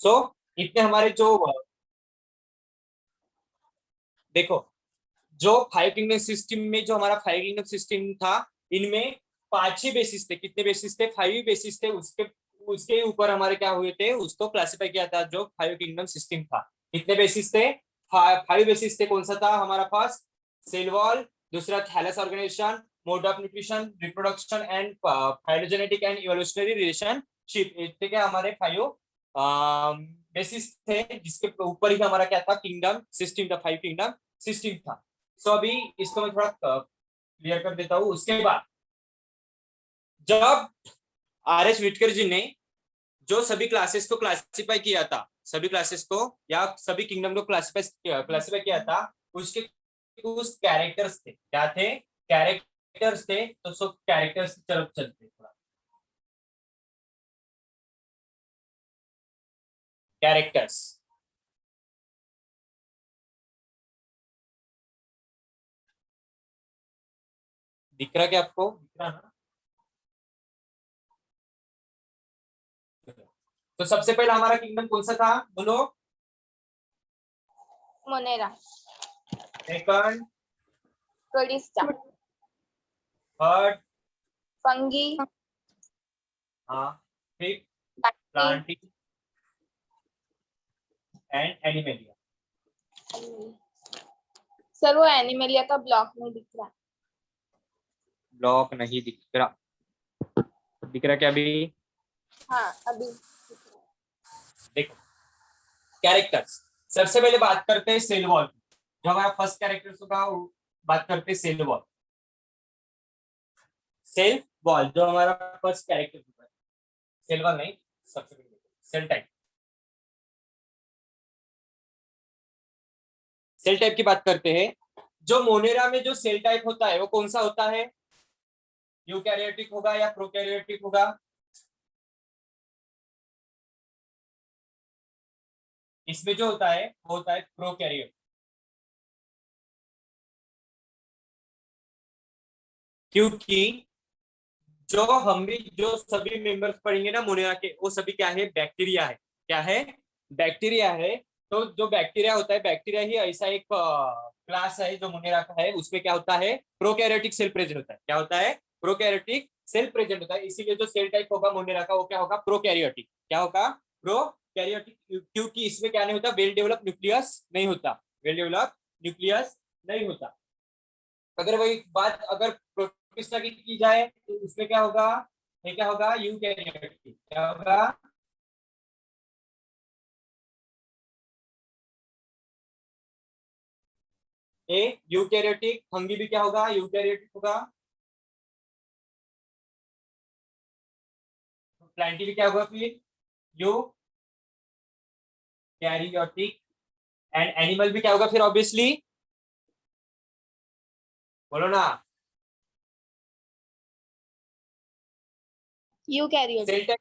सो इतने हमारे जो देखो, जो फाइव किंगडम सिस्टम में जो हमारा फाइव किंगडम सिस्टम था, इनमें पांच ही बेसिस थे। कितने बेसिस थे? फाइव ही बेसिस थे। उसके उसके ऊपर हमारे क्या हुए थे, उसको क्लासिफाई किया था जो फाइव किंगडम सिस्टम था। कितने बेसिस थे? फाइव बेसिस थे। कौन सा था हमारा? फर्स्ट सेल वॉल, दूसरा thallus organisation, mode of nutrition, reproduction and phylogenetic and evolutionary relationship. इतने क्या हमारे फाइव बेसिस थे, जिसके ऊपर ही हमारा क्या था? किंगडम सिस्टम था, फाइव किंगडम सिस्टम था। सो अभी इसको मैं थोड़ा क्लियर कर देता हूँ। उसके बाद जब आर एच विटकर जी ने जो सभी क्लासेस को क्लासिफाई किया था, सभी क्लासेस को या सभी किंगडम को क्लासिफाई किया था, उसके कुछ कैरेक्टर्स थे। क्या थे? कैरेक्टर्स थे। तो सब कैरेक्टर्स की तरफ चलते थोड़ा। कैरेक्टर्स दिख रहा क्या आपको? दिख रहा ना? तो सबसे पहला हमारा किंगडम कौन सा था? बोलो। Monera, second, Protista, third, fungi, हाँ, फिफ्थ, बैक्टी, प्लांटिंग एंड एनिमेलिया। सर वो एनिमेलिया का ब्लॉक नहीं दिख रहा। ब्लॉक नहीं दिख रहा? दिख रहा क्या अभी? हाँ अभी देखो, कैरेक्टर्स सबसे पहले बात करते हैं सेल वॉल। जो हमारा फर्स्ट कैरेक्टर होगा बात करते हैं सेल वॉल। सेल वॉल जो हमारा फर्स्ट कैरेक्टर होगा, सेल वॉल नहीं, सबसे पहले सेल टाइप। सेल टाइप की बात करते हैं। जो मोनेरा में जो सेल टाइप होता है वो कौन सा होता है? यूकैरियोटिक होगा या प्रोकैरियोटिक होगा? इसमें जो होता है वो होता है प्रोकैरियोट। क्योंकि जो हम भी जो सभी मेंबर्स पढ़ेंगे ना मोनेरा के, वो सभी क्या है? बैक्टीरिया है। क्या है? बैक्टीरिया है। तो जो बैक्टीरिया होता है, बैक्टीरिया ही ऐसा एक क्लास है जो मोनेरा का है। उसमें क्या होता है? प्रोकैरियोटिक सेल प्रेजेंट होता है। क्या होता है? प्रोकैरियोटिक सेल प्रेजेंट होता है। इसीलिए जो सेल टाइप होगा मोनेरा का, वो क्या होगा? प्रोकैरियोटिक। क्या होगा? प्रोकैरियोटिक। क्योंकि इसमें क्या नहीं होता? वेल डेवलप न्यूक्लियस नहीं होता। वेल डेवलप न्यूक्लियस नहीं होता। अगर वही बात अगर प्रोटिस्टा की जाए तो उसमें क्या होगा? ये क्या होगा? यूकैरियोटिक। क्या होगा? ए यूकैरियोटिक। फंगी भी क्या होगा? यूकैरियोटिक होगा। प्लांटी भी क्या होगा फिर? यूकैरियोटिक। एंड एनिमल भी क्या होगा फिर? ऑब्वियसली बोलो ना। Cell eukaryotic. Type.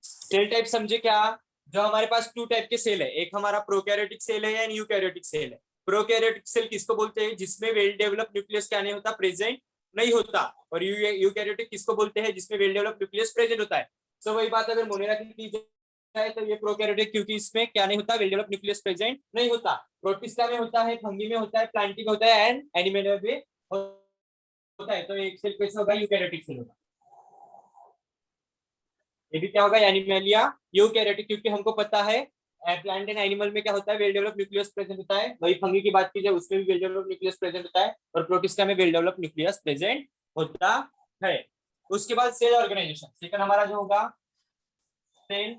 Cell type समझे क्या? जो हमारे पास टू टाइप के सेल है, एक हमारा प्रोकैरियोटिक सेल है एंड यूकैरियोटिक सेल है। प्रोकैरियोटिक सेल किसको बोलते हैं? जिसमें वेल डेवलप न्यूक्लियस क्या नहीं होता? प्रेजेंट नहीं होता। और यूकैरियोटिक किसको बोलते हैं? जिसमें वेल डेवलप न्यूक्लियस प्रेजेंट होता है। सो वही बात अगर मोनेरा की जाए तो ये प्रोकैरियोटिक, क्योंकि इसमें क्या नहीं होता? वेल डेवलप न्यूक्लियस प्रेजेंट नहीं होता। प्रोटिस्टा में होता है, फंगी में होता है, प्लांटी में होता है एंड एनिमेलिया में होता है। तो एक सेल कैसे होगा? यूकैरियोटिक सेल होगा। ये भी क्या होगा? Animalia eukaryotic. क्योंकि हमको पता है प्लांट एंड एनिमल में क्या होता है? वेल डेवलप न्यूक्लियस प्रेजेंट होता है। वही फंगी की बात की जाए उसमें भी वेल डेवलप न्यूक्लियस प्रेजेंट होता है, और प्रोटिस्टा में वेल डेवलप न्यूक्लियस प्रेजेंट होता है। उसके बाद सेल ऑर्गेनाइजेशन सेकंड हमारा जो होगा, cell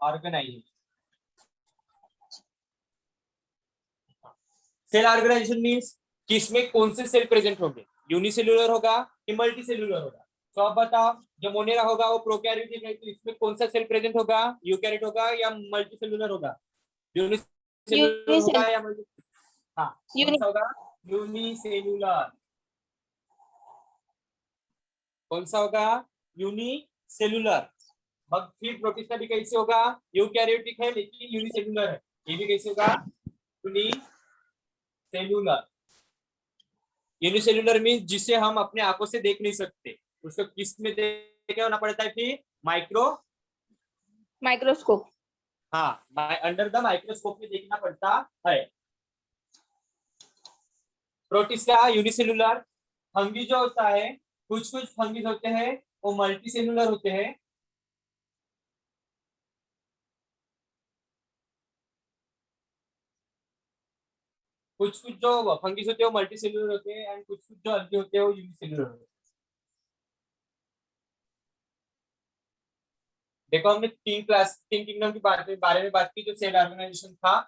organisation. Cell organisation means कि इसमें कौन से सेल प्रेजेंट होंगे? यूनिसेल्यूलर होगा कि मल्टी सेल्यूलर होगा? तो आप बताओ। जो मोनेरा होगा वो प्रोकैरियोटिक है, तो इसमें कौन सा सेल प्रेजेंट होगा? यूकैरियोट होगा या मल्टी सेल्यूलर होगा? यूनिसेल्यूलर यूनिसेल होगा या मल्टी? हाँ, कौन यूनि सा होगा? यूनिसेल्यूलर। कौन सा होगा? यूनिसेल्यूलर। अब फिर प्रोटिस्टा भी कैसे होगा? यूकैरियोटिक है लेकिन यूनिसेल्यूलर है। ये भी कैसे होगा? यूनिसेल्यूलर। यूनिसेल्यूलर मीन जिसे हम अपने आंखों से देख नहीं सकते, उसको किस में देखे होना पड़ता है? फिर माइक्रो माइक्रोस्कोप। हाँ, अंडर द माइक्रोस्कोप में देखना पड़ता है। Protista unicellular. फंगी जो होता है, कुछ कुछ फंगी होते हैं वो मल्टी सेलुलर होते हैं। कुछ कुछ जो फंगीज होते हैं वो मल्टी सेलुलर होते हैं, एंड कुछ कुछ जो अलगे होते हैं वो यूनिसेलुलर होते हैं। देखो, हमने तीन किंगडम के बारे में बात की, जो सेल ऑर्गेनाइजेशन था।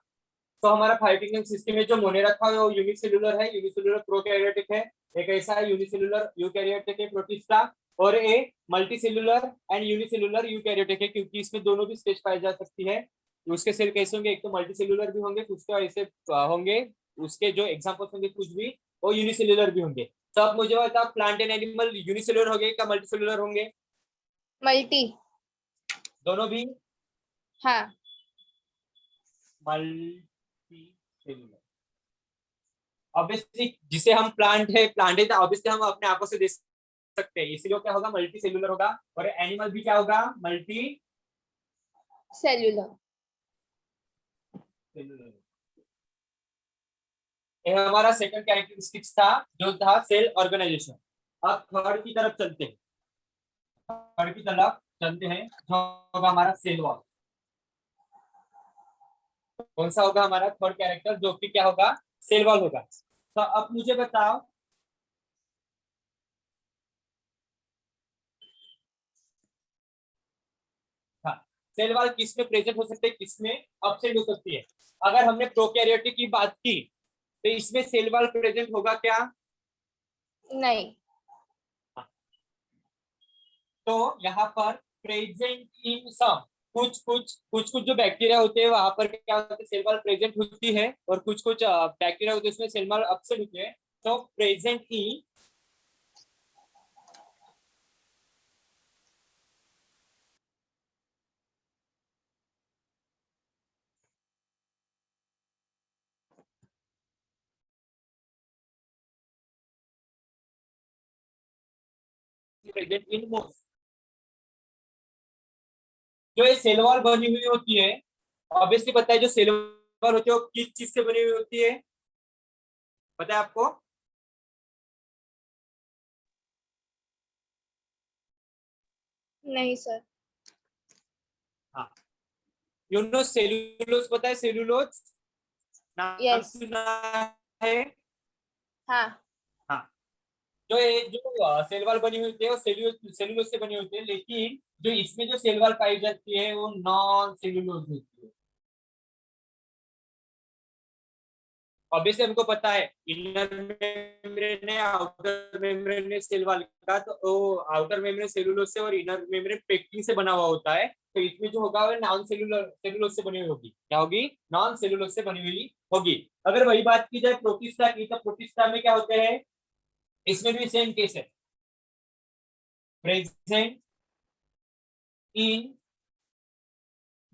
तो हमारा फाइव किंगडम सिस्टम में जो मोनेरा था वो यूनिसेलुलर है, यूनिसेलुलर प्रोकैरियोटिक है। एक ऐसा है यूनिसेलुलर यूकैरियोटिक है, प्रोटिस्टा। और a multi cellular and unicellular eukaryotic है, क्योंकि इसमें दोनों भी स्टेज पाई जा सकती है। उसके सेल कैसे होंगे, एक तो मल्टी सेलुलर भी होंगे, कुछ तो ऐसे होंगे। उसके जो एग्जाम्पल्स होंगे कुछ भी वो यूनिसेलुलर भी होंगे। तो अब मुझे बताओ, प्लांट एंड एनिमल यूनिसेलुलर होंगे क्या मल्टी सेलुलर होंगे? मल्टी। दोनों भी हाँ। Multi cellular. ऑब्वियसली जिसे हम प्लांट है तो ऑब्वियसली हम अपने आंखों से देख सकते हैं, इसीलिए क्या होगा, मल्टी सेलुलर होगा। और एनिमल भी क्या होगा, मल्टी सेल्यूलर। सेलुलर। ये हमारा सेकंड कैरेक्टरिस्टिक्स था, जो था सेल ऑर्गेनाइजेशन। अब थर्ड की तरफ चलते हैं। थर्ड की तरफ चलते हैं, जो होगा हमारा सेल वॉल। कौन सा होगा हमारा थर्ड कैरेक्टर, जो कि क्या होगा, सेल वॉल होगा। तो अब मुझे बताओ, हाँ, सेल वॉल किस में प्रेजेंट हो सकते हैं, किस में अब्सेंट हो सकती है? अगर हमने प्रोकैरियोटिक की बात की तो इसमें सेल वॉल प्रेजेंट होगा क्या? नहीं। तो यहाँ पर प्रेजेंट इन सम, कुछ जो बैक्टीरिया होते हैं वहां पर क्या होता है, सेल वॉल प्रेजेंट होती है, और कुछ कुछ बैक्टीरिया होते हैं उसमें सेल वॉल अब्सेंट होते हैं। तो present in present in most, जो ये सेल वॉल बनी हुई होती है, ऑब्वियसली पता है जो सेल वॉल होती है वो किस चीज से बनी हुई होती है, पता है आपको? नहीं सर। हाँ, यू नो सेल्यूलोज, पता है सेल्यूलोज, नाम यस। सुना है? हाँ। हाँ, जो ये जो सेल वॉल बनी हुई होती है वो सेल्यूलोज से बनी होती है, लेकिन जो इसमें जो सेल वॉल पाई जाती है वो नॉन सेल्यूलोज होती है। ऑब्वियसली हमको पता है इनर मेम्ब्रेन है, आउटर मेम्ब्रेन है सेल वॉल का, तो वो आउटर मेम्ब्रेन सेल्यूलोज से और इनर मेम्ब्रेन पेक्टिन से बना हुआ होता है। तो इसमें जो होगा वो नॉन सेल्यूलोज से बनी हुई होगी, क्या होगी, नॉन सेल्यूलोज से बनी हुई होगी। अगर वही बात की जाए प्रोटिस्टा की, तो प्रोटिस्टा में क्या होते हैं, इसमें भी सेम केस है, present in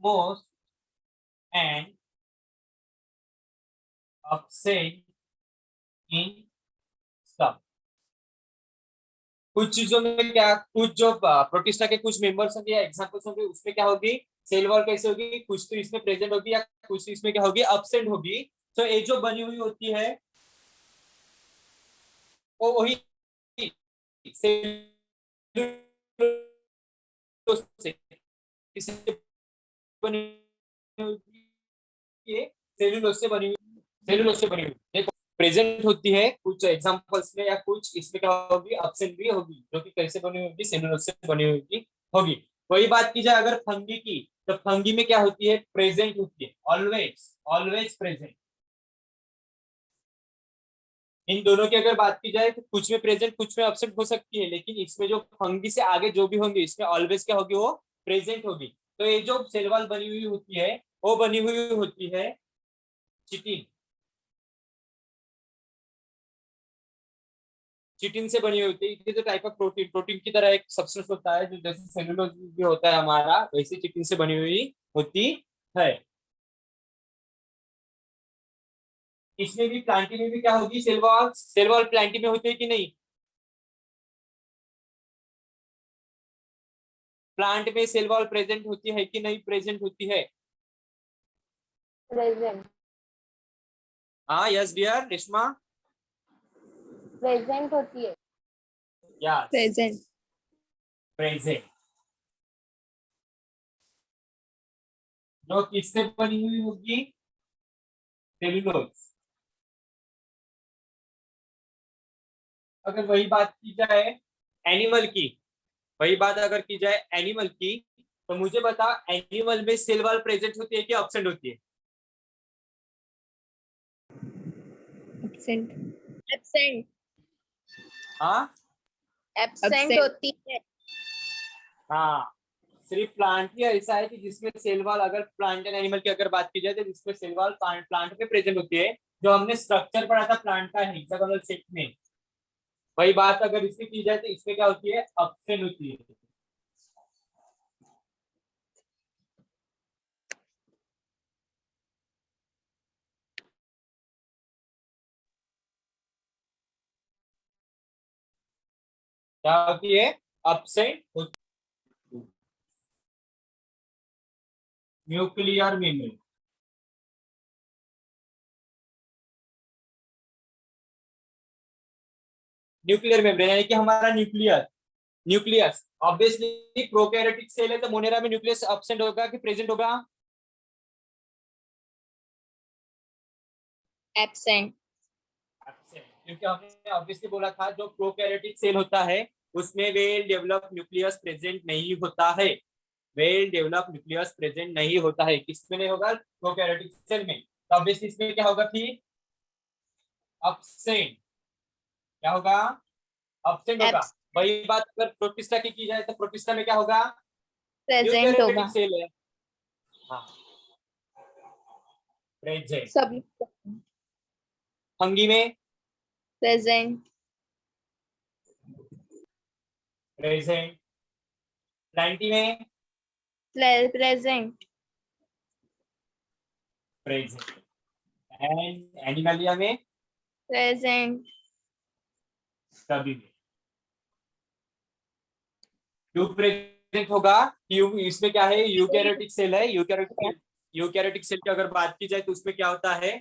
most and absent इन सब। कुछ चीजों में क्या, कुछ जो प्रोटिस्टा के कुछ मेंबर्स होंगे या एग्जांपल्स होंगे उसमें क्या होगी, सेल वॉल कैसे होगी, कुछ तो इसमें प्रेजेंट होगी या कुछ तो इसमें क्या होगी, absent होगी। तो ये जो बनी हुई होती है वो वही सेल्यूलोज से बनी हुई है, सेल्यूलोज से बनी हुई, सेल्यूलोज से बनी हुई। देखो, प्रेजेंट होती है कुछ एग्जांपल्स में, या कुछ इसमें क्या होगी, एब्सेंट भी होगी, जो कि कैसे बनी होगी, सेल्यूलोज से बनी होगी। वही बात की जाए अगर फंगी की, तो फंगी में क्या होती है, प्रेजेंट होती है, ऑलवेज ऑलवेज प्रेजेंट। इन दोनों की अगर बात की जाए तो कुछ में प्रेजेंट कुछ में एब्सेंट हो सकती है, लेकिन इसमें जो फंगी से आगे जो भी होंगे इसमें ऑलवेज क्या होगी, वो प्रेजेंट होगी। तो ये जो सेल वॉल बनी हुई होती है वो बनी हुई होती है चिटिन, चिटिन से बनी होती है। It is type of protein, protein की तरह एक सब्सटेंस होता है, जो जैसे सेलुलोज भी होता है हमारा, वैसे चिटिन से बनी हुई होती है। इसमें भी प्लांटी में भी क्या होगी, सेल वॉल प्लांटी में होती है कि नहीं? प्लांट में सेल वॉल प्रेजेंट होती है कि नहीं प्रेजेंट होती है? प्रेजेंट। हाँ यस डियर रेशमा। प्रेजेंट होती है। Yes present. प्रेजेंट। जो किससे बनी हुई होगी? सेल्यूलोज। अगर वही बात की जाए एनिमल की, वही बात अगर की जाए एनिमल की, तो मुझे बता एनिमल में सेल वॉल प्रेजेंट होती है कि एब्सेंट होती है? एब्सेंट। एब्सेंट। हाँ एब्सेंट होती है। हाँ, सिर्फ प्लांट ही ऐसा है कि जिसमें सेल वॉल, अगर प्लांट एंड एनिमल की अगर बात की जाए तो जिसमें सेल वॉल प्लांट में प्रेजेंट होती है, जो हमने स्ट्रक्चर पढ़ा था प्लांट का हेक्सागोनल शेप में, वही बात अगर इसमें की जाए तो इसमें क्या होती है? एब्सेंट होती है। क्या होती है? एब्सेंट होती है। Nuclear membrane. न्यूक्लियर मेम्ब्रेन यानी कि हमारा nuclear, nucleus. Obviously prokaryotic cell है तो मोनेरा में न्यूक्लियस एब्सेंट होगा कि प्रेजेंट होगा? एब्सेंट। एब्सेंट, क्योंकि हमने ऑब्वियसली बोला था जो प्रोकैरियोटिक सेल होता है उसमें वेल डेवलप न्यूक्लियस प्रेजेंट नहीं होता है। वेल डेवलप न्यूक्लियस प्रेजेंट नहीं होता है, किसमें नहीं होगा? प्रोकैरियोटिक सेल में। तो ऑब्वियसली इसमें क्या होगा कि एब्सेंट। क्या होगा? एब्सेंट होगा। वही बात अगर प्रोटिस्टा की जाए तो प्रोटिस्टा में क्या होगा? प्रेजेंट होगा। यूकैरियोटिक सेल है। हाँ प्रेजेंट। सब। फंगी में प्रेजेंट। प्रेजेंट। प्लांटी में प्रेजेंट। प्रेजेंट। एंड एनिमलिया में प्रेजेंट। सभी में। ट्यूब प्रेजेंट होगा। ट्यूब इसमें क्या है? यूकैरियोटिक सेल है। यूकैरियोटिक सेल की अगर बात की जाए तो उसमें क्या होता है?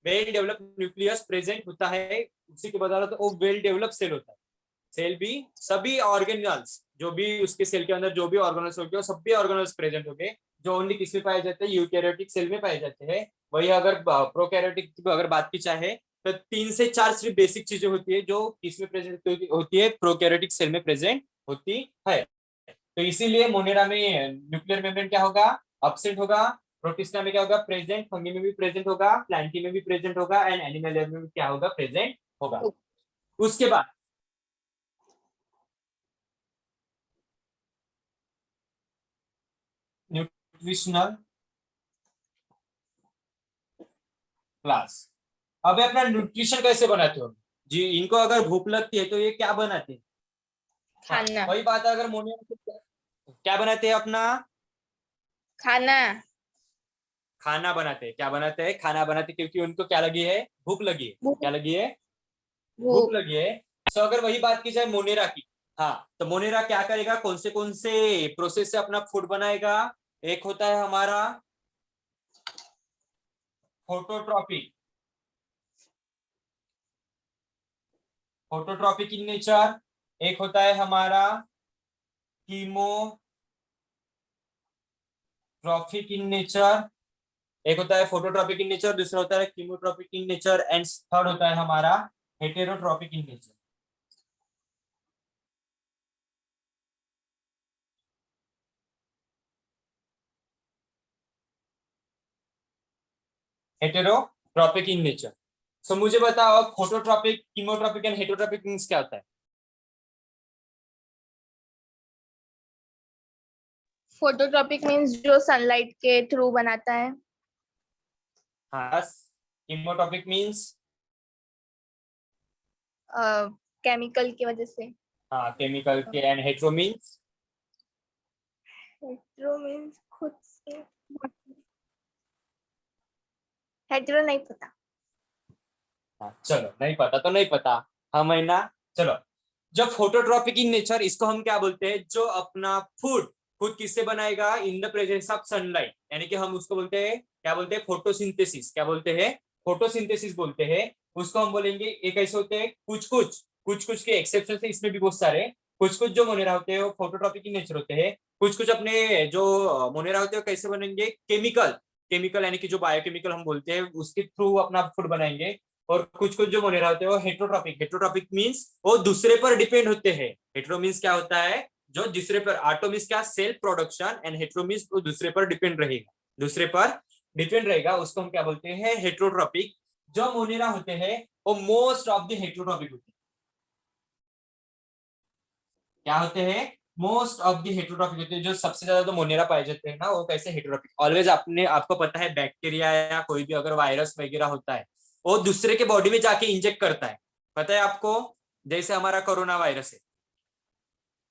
वेल डेवलप न्यूक्लियस प्रेजेंट होता है, उसी के बदौलत वो वेल डेवलप सेल होता है। सेल भी सभी ऑर्गेनल्स, जो भी उसके सेल के अंदर जो भी ऑर्गेनल्स होंगे वो सभी ऑर्गेनल्स प्रेजेंट होंगे, जो ओनली किस में पाए जाते हैं? यूकैरियोटिक सेल में पाए जाते हैं। वही अगर प्रोकैरियोटिक की अगर बात की जाए तो 3 से 4 सिर्फ बेसिक चीजें होती है जो किसमें प्रेजेंट होती है? प्रोकैरियोटिक सेल में प्रेजेंट होती है। तो इसीलिए मोनेरा में न्यूक्लियर मेम्ब्रेन क्या होगा? एब्सेंट होगा। प्रोटिस्टा में क्या होगा? प्रेजेंट। फंगी में भी प्रेजेंट होगा, प्लांटी में भी प्रेजेंट होगा, एंड एनिमल में भी क्या होगा? प्रेजेंट होगा। उसके बाद न्यूट्रिशनल क्लास। अब अपना न्यूट्रिशन कैसे बनाते हो जी? इनको अगर भूख लगती है तो ये क्या बनाते हैं? हाँ खाना। वही बात है, अगर मोनिया क्या बनाते हैं अपना? खाना। खाना बनाते हैं। क्या बनाते हैं? खाना बनाते हैं, क्योंकि उनको क्या लगी है? भूख लगी है। क्या भूख। लगी है? भूख भूख। लगी है। सो अगर वही बात की जाए मोनेरा की, हाँ तो मोनेरा क्या करेगा? कौन से प्रोसेस से अपना फूड बनाएगा? एक होता है हमारा फोटोट्रॉपिक। Phototropic in nature. एक होता है हमारा कीमोट्रॉफिक इन नेचर। एक होता है फोटोट्रॉपिक इन नेचर, दूसरा होता है chemotropic in nature, and third होता है हमारा heterotropic in nature. Heterotropic in nature. So मुझे बताओ phototropic, chemotropic and heterotropic means क्या होता है? फोटोट्रॉपिक मीन्स जो सनलाइट के थ्रू बनाता है। हाँ। कीमोट्रॉपिक मींस केमिकल की वजह से। हाँ केमिकल के, and hetero means hetero means खुद से। हेटेरो नहीं पता। हाँ चलो नहीं पता तो नहीं पता, हम है ना। चलो, जो फोटोट्रॉपिक इन नेचर इसको हम क्या बोलते हैं? जो अपना फूड खुद किससे बनाएगा? In the presence of sunlight, यानी कि हम उसको बोलते हैं, क्या बोलते हैं? फोटोसिंथेसिस। क्या बोलते हैं? फोटोसिंथेसिस बोलते हैं उसको। हम बोलेंगे एक ऐसे होते हैं कुछ कुछ के एक्सेप्शन है, इसमें भी बहुत सारे कुछ कुछ जो मोनेरा होते हैं वो फोटोट्रॉपिक in नेचर होते हैं। कुछ कुछ अपने जो मोनेरा होते हैं कैसे बनेंगे? केमिकल, केमिकल यानी कि जो बायोकेमिकल हम बोलते हैं उसके थ्रू अपना फूड बनाएंगे। और कुछ कुछ जो मोनेरा होते हैं वो हेट्रोट्रॉपिक, हेट्रोट्रॉपिक मीन्स वो दूसरे पर डिपेंड होते हैं। हेट्रो मीन्स क्या होता है? जो दूसरे पर, ऑटो मीन्स क्या? Self production, and hetero means वो दूसरे पर डिपेंड रहेगा, दूसरे पर डिपेंड रहेगा, उसको हम क्या बोलते हैं? हेट्रोट्रॉपिक। जो मोनेरा होते हैं वो मोस्ट ऑफ द हेट्रोट्रॉपिक होते हैं। क्या होते हैं? मोस्ट ऑफ द हेट्रोट्रॉपिक होते हैं। जो सबसे ज्यादा तो मोनेरा पाए जाते हैं ना वो कैसे? हेट्रोट्रॉपिक। ऑलवेज आपने, आपको पता है बैक्टीरिया या कोई भी अगर वायरस वगैरह होता है वो दूसरे के बॉडी में जाके इंजेक्ट करता है, पता है आपको? जैसे हमारा कोरोना वायरस है,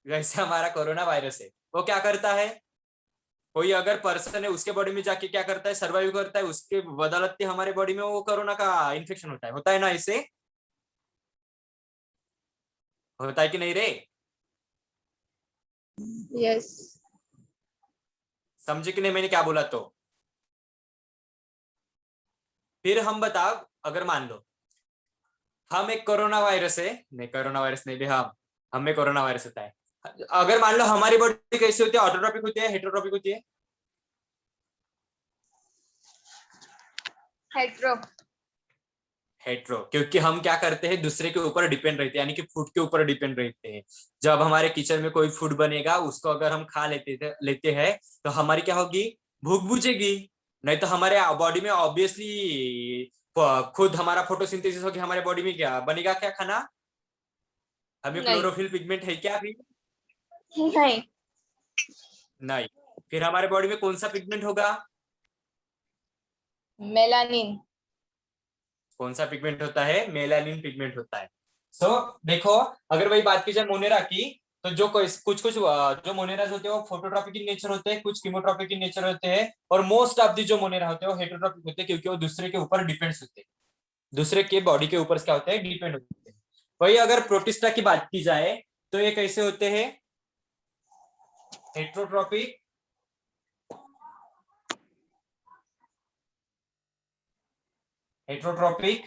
जैसे हमारा कोरोना वायरस है, वो क्या करता है? कोई अगर पर्सन है उसके बॉडी में जाके क्या करता है? सर्वाइव करता है, उसके बदौलत हमारे बॉडी में वो कोरोना का इन्फेक्शन होता है ना? इसे होता है कि नहीं रे? Yes. समझे कि नहीं मैंने क्या बोला? तो फिर हम बताओ, अगर मान लो हम एक कोरोना वायरस है, नहीं कोरोना वायरस नहीं भी, हम हमें कोरोना वायरस होता है। अगर मान लो हमारी बॉडी कैसी होती है? ऑटोट्रॉपिक होती है, हेट्रोट्रॉपिक होती है? Hetero. हेट्रो, क्योंकि हम क्या करते हैं? दूसरे के ऊपर डिपेंड रहते हैं, यानी कि फूड के ऊपर डिपेंड रहते हैं। जब हमारे किचन में कोई फूड बनेगा उसको अगर हम खा लेते हैं तो हमारी क्या होगी? भूख बुझेगी। नहीं तो हमारे बॉडी में ऑब्वियसली खुद हमारा फोटोसिंथेसिस होगी, हमारे बॉडी में क्या बनेगा? क्या खाना? हमें नहीं. क्लोरोफिल पिगमेंट है क्या अभी? नहीं. नहीं। फिर हमारे बॉडी में कौन सा पिगमेंट होगा? Melanin. कौन सा पिगमेंट होता है? मेलानिन पिगमेंट होता है। सो देखो, अगर वही बात की जाए मोनेरा की, तो जो कुछ कुछ जो मोनेराज होते हैं वो फोटोट्रॉपिक इन नेचर होते हैं, कुछ कीमोट्रॉपिक इन नेचर होते हैं, और मोस्ट ऑफ दी जो मोनेरा होते हैं वो हेटरोट्रॉपिक होते हैं, क्योंकि वो दूसरे के ऊपर डिपेंड्स होते हैं, दूसरे के बॉडी के ऊपर क्या होते हैं? डिपेंड होते हैं। वही अगर प्रोटिस्टा की बात की जाए तो ये कैसे होते हैं? हेट्रोट्रॉपिक, हेट्रोट्रॉपिक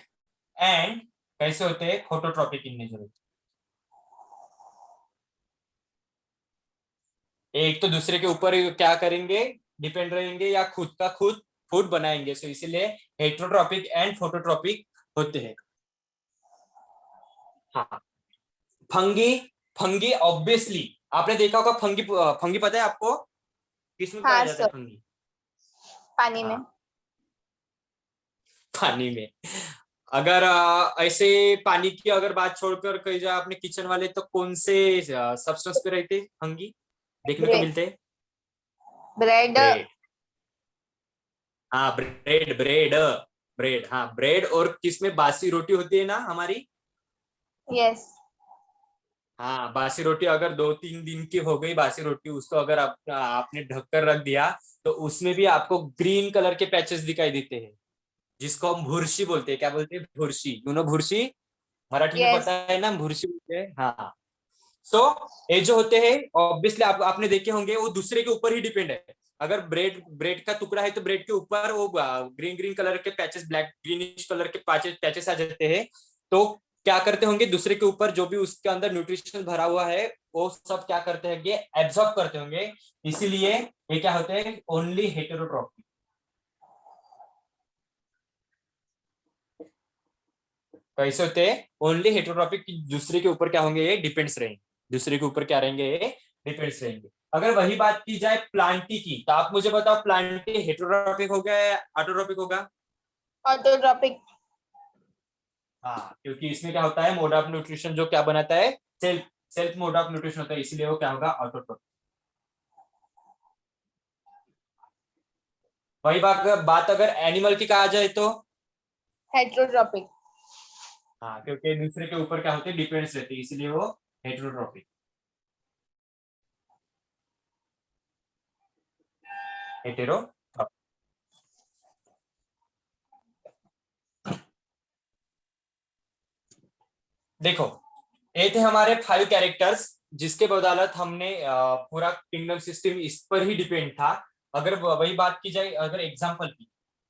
एंड कैसे होते हैं? Phototropic in nature. एक तो दूसरे के ऊपर क्या करेंगे? डिपेंड रहेंगे, या खुद का खुद फूड बनाएंगे। सो इसीलिए हेट्रोट्रॉपिक एंड फोटोट्रॉपिक होते हैं। हाँ। फंगी, फंगी ऑब्वियसली आपने देखा होगा। फंगी, फंगी पता है आपको किसमें पाया हाँ जाता है? सर. फंगी, पानी में. हाँ, पानी में। अगर ऐसे पानी की अगर बात छोड़कर कही जाए अपने किचन वाले, तो कौन से सब्सटेंस पे रहते फंगी देखने को ब्रेड. मिलते हैं? ब्रेड. ब्रेड, हाँ ब्रेड, ब्रेड, ब्रेड, हाँ ब्रेड। और किसमें? बासी रोटी होती है ना हमारी। Yes. हाँ, बासी रोटी अगर 2-3 दिन की हो गई बासी रोटी, उसको अगर आपने ढक कर रख दिया तो उसमें भी आपको ग्रीन कलर के पैचेस दिखाई देते हैं, जिसको हम भुर्सी बोलते हैं। क्या बोलते हैं? भुर्सी, भुर्सी मराठी में Yes. पता है ना? भुर्सी बोलते हैं, हाँ। सो ये जो होते हैं ऑब्वियसली आपने देखे होंगे वो दूसरे के ऊपर ही डिपेंड है। अगर ब्रेड, ब्रेड का टुकड़ा है तो ब्रेड के ऊपर वो ग्रीन ग्रीन कलर के पैचेस, ब्लैक ग्रीनिश कलर के पैचेस आ जाते हैं। तो क्या करते होंगे? दूसरे के ऊपर जो भी उसके अंदर न्यूट्रिशन भरा हुआ है वो सब क्या करते होंगे? एब्जॉर्ब करते होंगे। इसीलिए ये क्या होते हैं? Only heterotrophic. कैसे होते हैं? Only heterotrophic. दूसरे के ऊपर क्या होंगे? ये डिपेंड्स रहेंगे, दूसरे के ऊपर क्या रहेंगे? ये डिपेंड्स रहेंगे। अगर वही बात की जाए प्लांटी की, तो आप मुझे बताओ प्लांटी हेटेरोट्रॉपिक होगा या ऑटोट्रॉपिक होगा? Autotropic. हाँ, क्योंकि इसमें क्या होता है? मोड ऑफ न्यूट्रिशन जो क्या बनाता है? Self, self mode of nutrition होता है, इसलिए वो क्या होगा? ऑटोट्रॉपिक। वही बात अगर एनिमल की कहा जाए तो, Heterotropic. हाँ, क्योंकि दूसरे के ऊपर क्या होते हैं? डिपेंड्स रहते हैं, इसलिए वो हेटेरोट्रॉपिक, हेटेरोट्रॉपिक। देखो, ये थे हमारे 5 कैरेक्टर्स जिसके बदौलत हमने पूरा किंगडम सिस्टम इस पर ही डिपेंड था। अगर वही बात की जाए, अगर एग्जाम्पल की,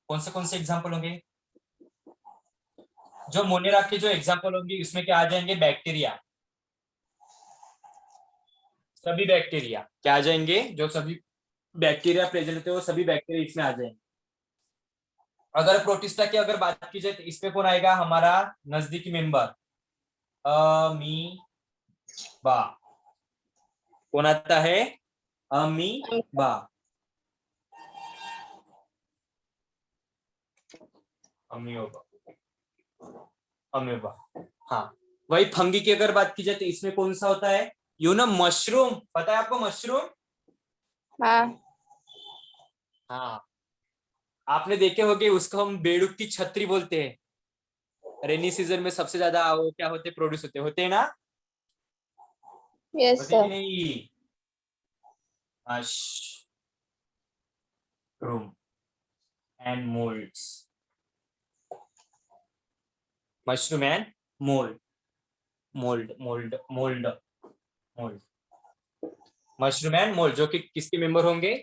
कौन से एग्जाम्पल होंगे? जो मोनेरा के जो एग्जाम्पल होंगे उसमें क्या आ जाएंगे? बैक्टीरिया। सभी बैक्टीरिया क्या आ जाएंगे? जो सभी बैक्टीरिया प्रेजेंट होते हैं वो सभी बैक्टीरिया इसमें आ जाएंगे। अगर प्रोटिस्टा की अगर बात की जाए तो इसमें कौन आएगा? हमारा नजदीकी मेंबर अमीबा। कौन आता है? अमीबा। Amoeba, amoeba. हाँ, वही फंगी की अगर बात की जाए तो इसमें कौन सा होता है? यू नो मशरूम, पता है आपको मशरूम? हाँ। हाँ, आपने देखे होंगे, उसको हम बेडूक की छतरी बोलते हैं। रेनी सीजन में सबसे ज्यादा वो क्या होते? प्रोड्यूस होते हैं ना? यस होते कि सर। नहीं? Mushroom and moulds. Mushroom and mould, mould. Mushroom and mould जो कि किसके मेंबर होंगे?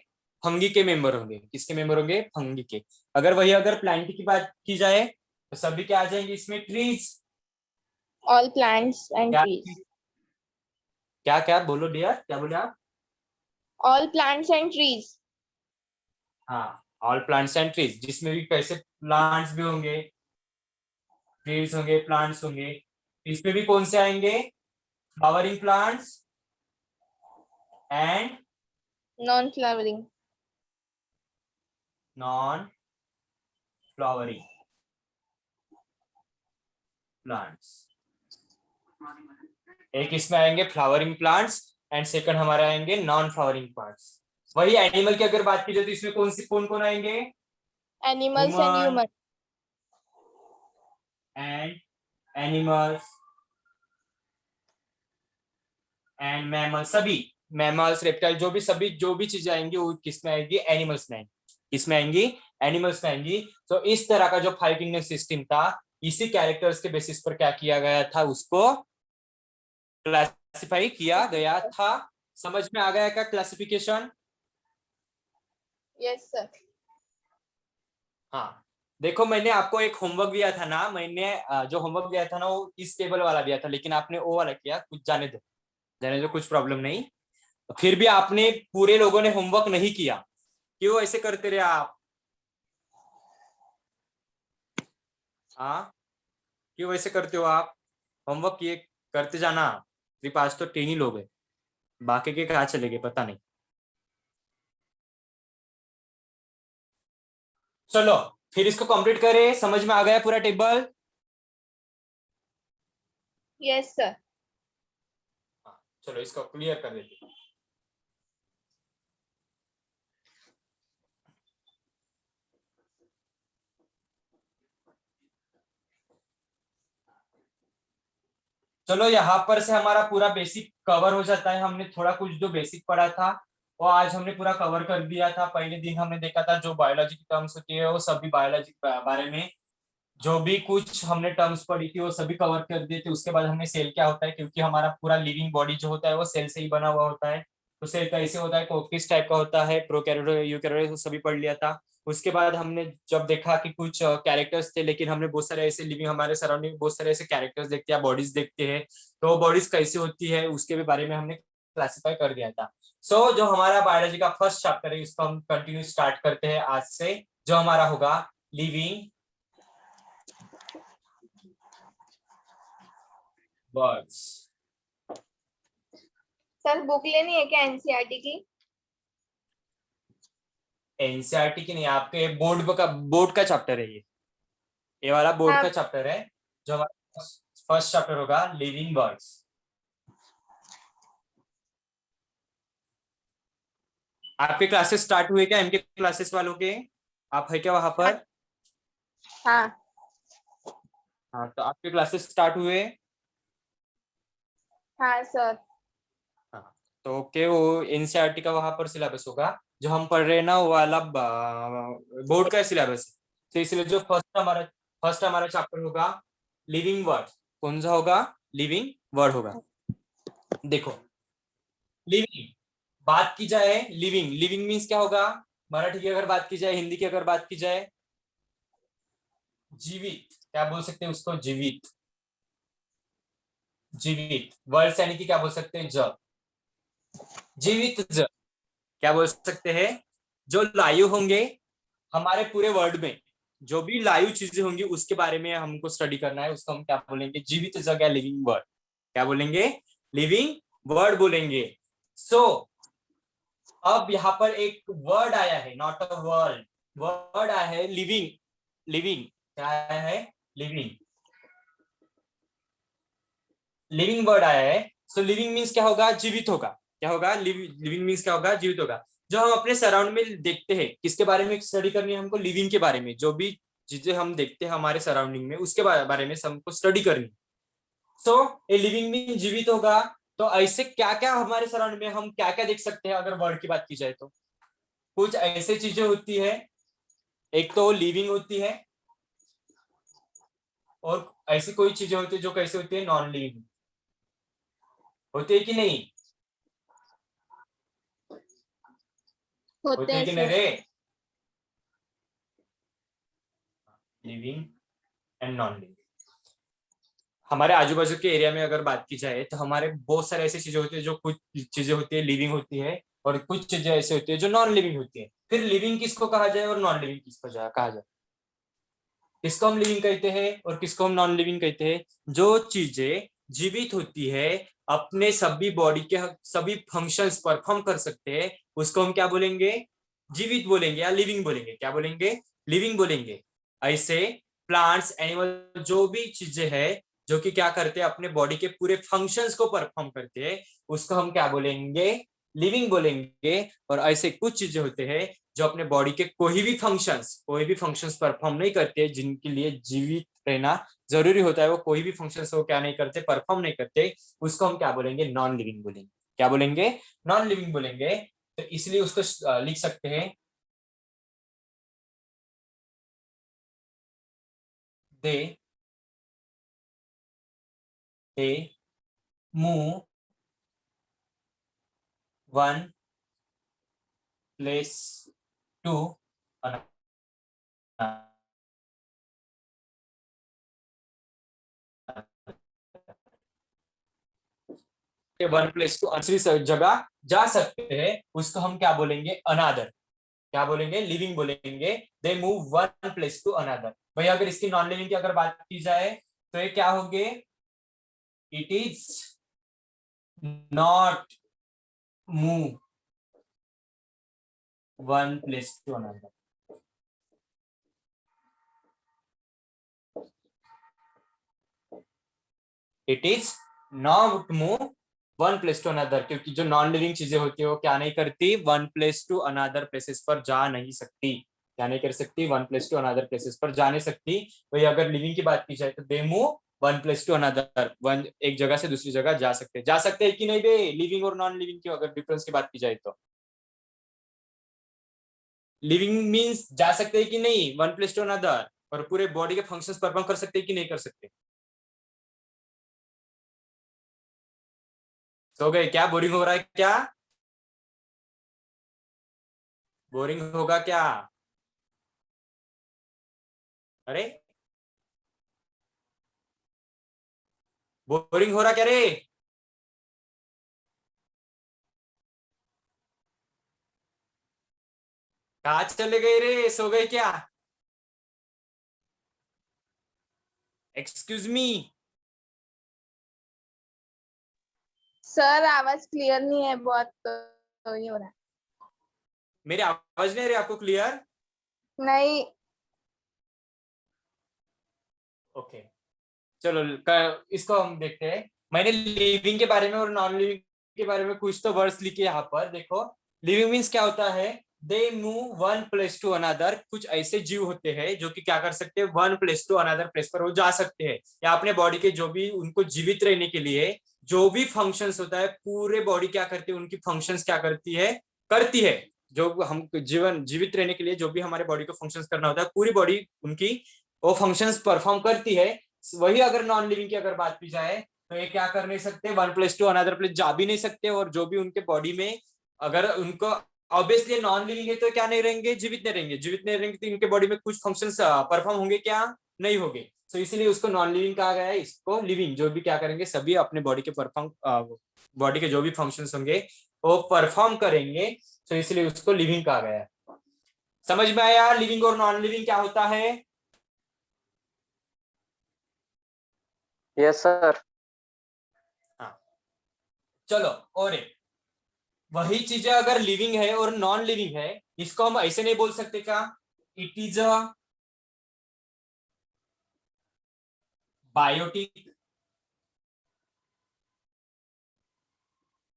फंगी के मेंबर होंगे। किसके मेंबर होंगे? फंगी के। अगर वही अगर प्लांट की बात की जाए तो सभी क्या आ जाएंगे इसमें? ट्रीज। All plants and क्या trees. क्या क्या बोलो डियर, क्या बोले आप? All plants and trees. हाँ, ऑल प्लांट्स एंड ट्रीज, जिसमें भी कैसे प्लांट्स भी होंगे, ट्रीज होंगे, प्लांट्स होंगे। इसमें भी कौन से आएंगे? Flowering plants and Non-flowering. Non flowering plants. एक इसमें आएंगे फ्लावरिंग प्लांट्स एंड सेकंड हमारे आएंगे नॉन फ्लावरिंग प्लांट्स। वही एनिमल की अगर बात की जाए तो इसमें कौन कौन आएंगे? Animals and human humans. And animals and mammal. सभी मैमल्स, रेप्टाइल, जो भी चीजें आएंगी वो किसमें आएंगी? एनिमल्स में आएंगी। किसमें आएंगी? एनिमल्स में आएंगी। तो इस तरह का जो 5 किंगडम सिस्टम था, इसी कैरेक्टर्स के बेसिस पर क्या किया गया था? उसको क्लासिफाई किया गया था। समझ में आ गया क्या क्लासिफिकेशन? Yes sir. हाँ, देखो मैंने आपको एक होमवर्क दिया था ना, मैंने जो होमवर्क दिया था ना वो इस टेबल वाला दिया था, लेकिन आपने वो वाला किया। कुछ जाने दो, कुछ प्रॉब्लम नहीं। फिर भी आपने पूरे लोगों ने होमवर्क नहीं किया। क्यों ऐसे करते रहे आप? हाँ, क्यों ऐसे करते हो आप? होमवर्क किए करते जाना। सिर्फ आज तो 3 ही लोग हैं, बाकी के कहाँ चले गए पता नहीं। चलो फिर इसको कंप्लीट करें। समझ में आ गया पूरा टेबल? Yes sir. चलो इसको क्लियर कर देते हैं। चलो यहाँ पर से हमारा पूरा बेसिक कवर हो जाता है। हमने थोड़ा कुछ जो बेसिक पढ़ा था वो आज हमने पूरा कवर कर दिया था। पहले दिन हमने देखा था जो बायोलॉजी की टर्म्स होती है वो सभी बायोलॉजी के बारे में जो भी कुछ हमने टर्म्स पढ़ी थी वो सभी कवर कर दिए थे। उसके बाद हमने सेल क्या होता है, क्योंकि हमारा पूरा लिविंग बॉडी जो होता है वो सेल से ही बना हुआ होता है। तो सेल कैसे होता है, किस टाइप का होता है, प्रोकैरियोट यूकैरियोट, वो सभी पढ़ लिया था। उसके बाद हमने जब देखा कि कुछ कैरेक्टर्स थे, लेकिन हमने बहुत सारे ऐसे लिविंग हमारे सराउंडिंग बहुत सारे ऐसे कैरेक्टर्स देखते हैं, बॉडीज देखते हैं, तो बॉडीज कैसे होती है उसके भी बारे में हमने क्लासिफाई कर दिया था। जो हमारा बायोलॉजी का फर्स्ट चैप्टर है उसको हम कंटिन्यू स्टार्ट करते हैं आज से, जो हमारा होगा लिविंग बर्ड्स। सर बुक लेनी है क्या एनसीईआरटी की? एनसीईआरटी की नहीं, आपके बोर्ड का चैप्टर है ये वाला बोर्ड हाँ। का चैप्टर है। जो हमारा फर्स्ट चैप्टर होगा लिविंग बर्ड्स। आपके क्लासेस स्टार्ट हुए क्या? एमके क्लासेस वालों के आप है क्या वहां पर? हाँ। हाँ, तो आपके क्लासेस स्टार्ट हुए? हाँ सर। हाँ, तो ओके, वो एनसीईआरटी का वहां पर सिलेबस होगा। जो हम पढ़ रहे हैं ना वो वाला बोर्ड का सिलेबस है। तो इसलिए जो फर्स्ट हमारा चैप्टर होगा लिविंग वर्ड। कौन सा होगा? लिविंग वर्ड होगा। देखो लिविंग बात की जाए, लिविंग लिविंग मीन्स क्या होगा? मराठी की अगर बात की जाए, हिंदी की अगर बात की जाए, जीवित, क्या बोल सकते हैं उसको? जीवित, जीवित वर्ड्स यानी कि क्या बोल सकते हैं? ज, जीवित ज, क्या बोल सकते हैं? जो लाइव होंगे हमारे पूरे वर्ल्ड में, जो भी लाइव चीजें होंगी उसके बारे में हमको स्टडी करना है, उसको हम क्या बोलेंगे? जीवित जगह, लिविंग वर्ड। क्या बोलेंगे? लिविंग वर्ड बोलेंगे। सो अब यहाँ पर एक वर्ड आया है, नॉट अ वर्ड, वर्ड आया है लिविंग। लिविंग क्या आया है? लिविंग, लिविंग वर्ड आया है। सो लिविंग मीन्स क्या होगा? जीवित होगा। क्या होगा? लिविंग मीन्स क्या होगा? जीवित होगा। जो हम अपने सराउंड में देखते हैं, किसके बारे में स्टडी करनी है हमको? लिविंग के बारे में। जो भी चीजें हम देखते हैं हमारे सराउंडिंग में, उसके बारे में हमको स्टडी करनी है। सो ए लिविंग मीन जीवित होगा। तो ऐसे क्या क्या हमारे सराउंड में हम क्या क्या देख सकते हैं अगर वर्ड की बात की जाए तो? कुछ ऐसे चीजें होती है, एक तो लिविंग होती है, और ऐसी कोई चीजें होती है जो कैसे होती है? नॉन लिविंग होती है कि नहीं? होते होती है हैं कि नहीं सर। रे? Living and non living. हमारे आजू बाजू के एरिया में अगर बात की जाए तो हमारे बहुत सारे ऐसी चीजें होती है, जो कुछ चीजें होती है लिविंग होती है, और कुछ चीजें ऐसी होती है जो नॉन लिविंग होती है। फिर लिविंग किसको कहा जाए और नॉन लिविंग किसको कहा जाए? किसको हम लिविंग कहते हैं और किसको हम नॉन लिविंग कहते हैं? जो चीजें जीवित होती है, अपने सभी बॉडी के सभी फंक्शंस परफॉर्म कर सकते हैं, उसको हम क्या बोलेंगे? जीवित बोलेंगे या लिविंग बोलेंगे। क्या बोलेंगे? लिविंग बोलेंगे। ऐसे प्लांट्स, एनिमल, जो भी चीजें हैं जो कि क्या करते हैं? अपने बॉडी के पूरे फंक्शंस को परफॉर्म करते हैं, उसको हम क्या बोलेंगे? लिविंग बोलेंगे। और ऐसे कुछ चीजें होते हैं जो अपने बॉडी के कोई भी फंक्शंस परफॉर्म नहीं करते, जिनके लिए जीवित रहना जरूरी होता है, वो कोई भी फंक्शंस वो क्या नहीं करते? परफॉर्म नहीं करते, उसको हम क्या बोलेंगे? नॉन लिविंग बोलेंगे। क्या बोलेंगे? नॉन लिविंग बोलेंगे। तो इसलिए उसको लिख सकते हैं, they they move one place to another. One place to दूसरी जगह जा सकते हैं, उसको हम क्या बोलेंगे? अनादर। क्या बोलेंगे? लिविंग बोलेंगे। They move one place to another. भाई अगर इसकी नॉन लिविंग की अगर बात की जाए तो ये क्या होंगे? It is not move one place to another. It is not move one place to another, क्योंकि जो नॉन लिविंग चीजें होती है वो क्या नहीं करती? One place to another places पर जा नहीं सकती। क्या नहीं कर सकती? One place to another places पर जा नहीं सकती। वही अगर लिविंग की बात की जाए तो they move one place to another, one एक जगह से दूसरी जगह जा सकते हैं कि नहीं बे? लिविंग और नॉन लिविंग की अगर डिफरेंस की बात की जाए तो लिविंग मीन्स जा सकते हैं कि नहीं वन प्लेस टू अनदर, और पूरे बॉडी के फंक्शंस परफॉर्म कर सकते हैं कि नहीं कर सकते? सो गए क्या? बोरिंग हो रहा है क्या? बोरिंग होगा क्या? अरे बोरिंग हो रहा क्या रे? कहाँ चले गए रे? सो गए क्या? Excuse me. सर आवाज क्लियर नहीं है बहुत, तो ये हो रहा मेरी आवाज नहीं आ रही आपको क्लियर? है। नहीं। ओके, चलो इसको हम देखते हैं। मैंने लिविंग के बारे में और नॉन लिविंग के बारे में कुछ तो वर्ड्स लिखे यहाँ पर देखो। लिविंग मीन्स क्या होता है? They move one place to another. कुछ ऐसे जीव होते हैं जो कि क्या कर सकते हैं? One place to another place पर वो जा सकते हैं, या अपने बॉडी के जो भी उनको जीवित रहने के लिए जो भी फंक्शंस होता है, पूरे बॉडी क्या करती है? उनकी फंक्शंस क्या करती है जो हम जीवित रहने के लिए जो भी हमारे बॉडी को फंक्शंस करना होता है, पूरी बॉडी उनकी वो फंक्शंस परफॉर्म करती है। वही अगर नॉन लिविंग की अगर बात की जाए तो ये क्या कर नहीं सकते, 1+2 अनदर प्लेस जा भी नहीं सकते, और जो भी उनके बॉडी में अगर उनको ऑब्वियसली नॉन लिविंग है तो क्या नहीं रहेंगे, जीवित नहीं रहेंगे, जीवित नहीं रहेंगे तो इनके बॉडी में कुछ फंक्शंस परफॉर्म होंगे क्या, नहीं होंगे। तो इसीलिए उसको नॉन लिविंग कहा गया है, इसको लिविंग, जो भी क्या करेंगे सभी अपने बॉडी के परफॉर्म, बॉडी के जो भी फंक्शंस होंगे वो परफॉर्म करेंगे, तो इसलिए उसको लिविंग कहा गया है। समझ में आया लिविंग और नॉन लिविंग क्या होता है? Yes sir. हाँ, चलो और एक, वही चीजें अगर लिविंग है और नॉन लिविंग है, इसको हम ऐसे नहीं बोल सकते क्या, it is a biotic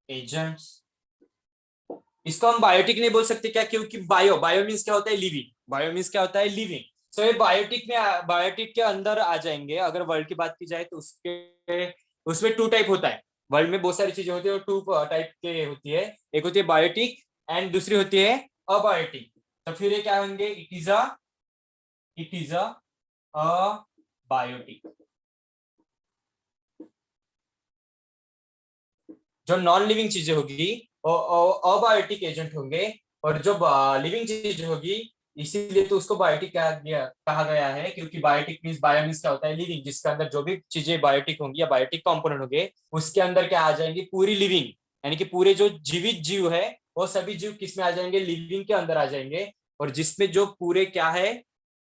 agents. इसको हम बायोटिक नहीं बोल सकते क्या, क्योंकि बायो, बायो मीन्स क्या होता है, लिविंग, बायो मीन्स क्या होता है, लिविंग। सो ये बायोटिक में, बायोटिक के अंदर आ जाएंगे। अगर वर्ल्ड की बात की जाए तो उसके उसमें 2 टाइप होता है, वर्ल्ड में बहुत सारी चीजें होती है और 2 टाइप के होती है, एक होती है बायोटिक एंड दूसरी होती है अबायोटिक। तो फिर ये क्या होंगे, इट इज अ बायोटिक। जो नॉन लिविंग चीजें होगी वो अबायोटिक एजेंट होंगे, और जो लिविंग चीज होगी, इसीलिए तो उसको बायोटिक कहा गया है, क्योंकि बायोटिक मीन्स, बायो मीन्स क्या होता है, लिविंग, जिसके अंदर जो भी चीजें बायोटिक होंगी या बायोटिक कंपोनेंट होंगे उसके अंदर क्या आ जाएंगी, पूरी लिविंग, यानी कि पूरे जो जीवित जीव है वो सभी जीव किस में आ जाएंगे, लिविंग के अंदर आ जाएंगे। और जिसमें जो पूरे क्या है,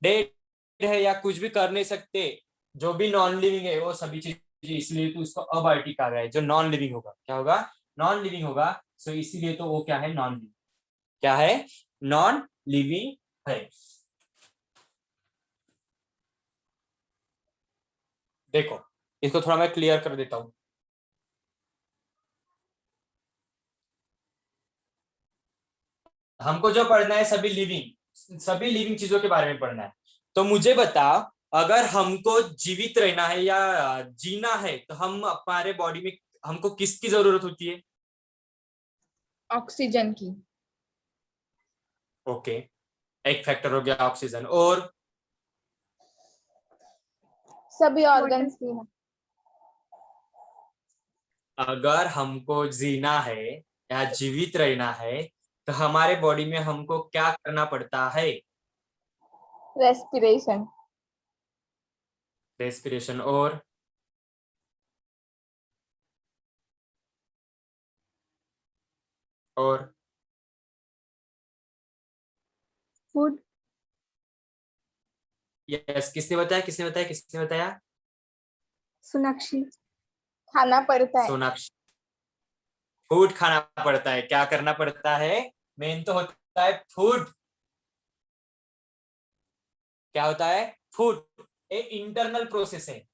डेड है या कुछ भी कर नहीं सकते, जो भी नॉन लिविंग है वो सभी चीज, इसलिए तो उसको अबायोटिक कहा गया है। जो नॉन लिविंग होगा क्या होगा, नॉन लिविंग होगा। सो इसीलिए तो वो क्या है, नॉन लिविंग, क्या है, नॉन लिविंग है। देखो इसको थोड़ा मैं क्लियर कर देता हूं। हमको जो पढ़ना है सभी लिविंग चीजों के बारे में पढ़ना है। तो मुझे बता, अगर हमको जीवित रहना है या जीना है तो हम हमारे बॉडी में हमको किसकी जरूरत होती है? ऑक्सीजन की। ओके, एक फैक्टर हो गया ऑक्सीजन, और सभी ऑर्गन्स की है। अगर हमको जीना है या जीवित रहना है तो हमारे बॉडी में हमको क्या करना पड़ता है? रेस्पिरेशन। रेस्पिरेशन, और फूड। यस, किसने बताया, किसने बताया, किसने बताया? सोनाक्षी। खाना पड़ता है। सोनाक्षी। फूड खाना पड़ता है, क्या करना पड़ता है, मेन तो होता है फूड। क्या होता है, फूड। ए इंटरनल प्रोसेस है,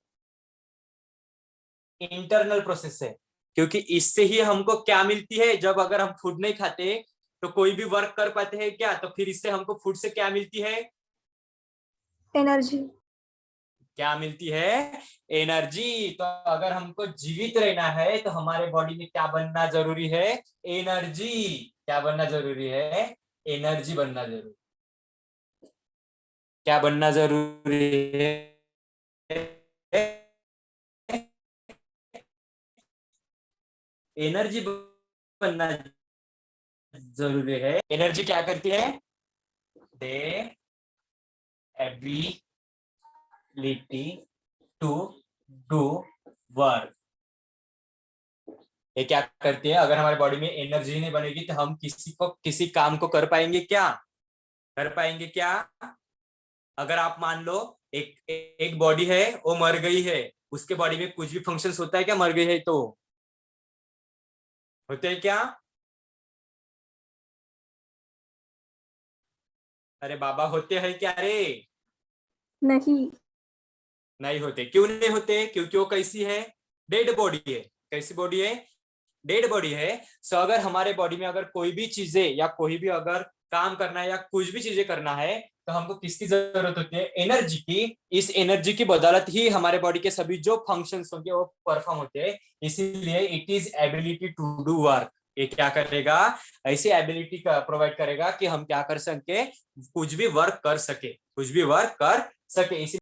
इंटरनल प्रोसेस है, क्योंकि इससे ही हमको क्या मिलती है, जब अगर हम फूड नहीं खाते तो कोई भी वर्क कर पाते हैं क्या, तो फिर इससे हमको फूड से क्या मिलती है, एनर्जी। क्या मिलती है, एनर्जी। तो अगर हमको जीवित रहना है तो हमारे बॉडी में क्या बनना जरूरी है, एनर्जी। क्या बनना जरूरी है, एनर्जी बनना जरूरी, क्या बनना जरूरी है, एनर्जी बनना जरूरी है। एनर्जी क्या करती है, दे एबिलिटी टू डू वर्क। ये क्या करती है, अगर हमारे बॉडी में एनर्जी नहीं बनेगी तो हम किसी काम को कर पाएंगे क्या, कर पाएंगे क्या? अगर आप मान लो एक बॉडी है वो मर गई है, उसके बॉडी में कुछ भी फंक्शंस होता है क्या, मर गई है तो होते हैं क्या? अरे बाबा, होते हैं क्या रे? नहीं। नहीं होते। क्यों नहीं होते? क्योंकि वो कैसी है, डेड बॉडी है। कैसी बॉडी है, डेड बॉडी है। सो अगर हमारे बॉडी में अगर कोई भी चीजें या कोई भी अगर काम करना है या कुछ भी चीजें करना है तो हमको किसकी जरूरत होती है, एनर्जी की। इस एनर्जी की बदौलत ही हमारे बॉडी के सभी जो फंक्शंस होंगे वो परफॉर्म होते हैं। इसीलिए it is ability to do work. ये क्या करेगा, ऐसी एबिलिटी का प्रोवाइड करेगा कि हम क्या कर सके, कुछ भी वर्क कर सके, कुछ भी वर्क कर सके। इसी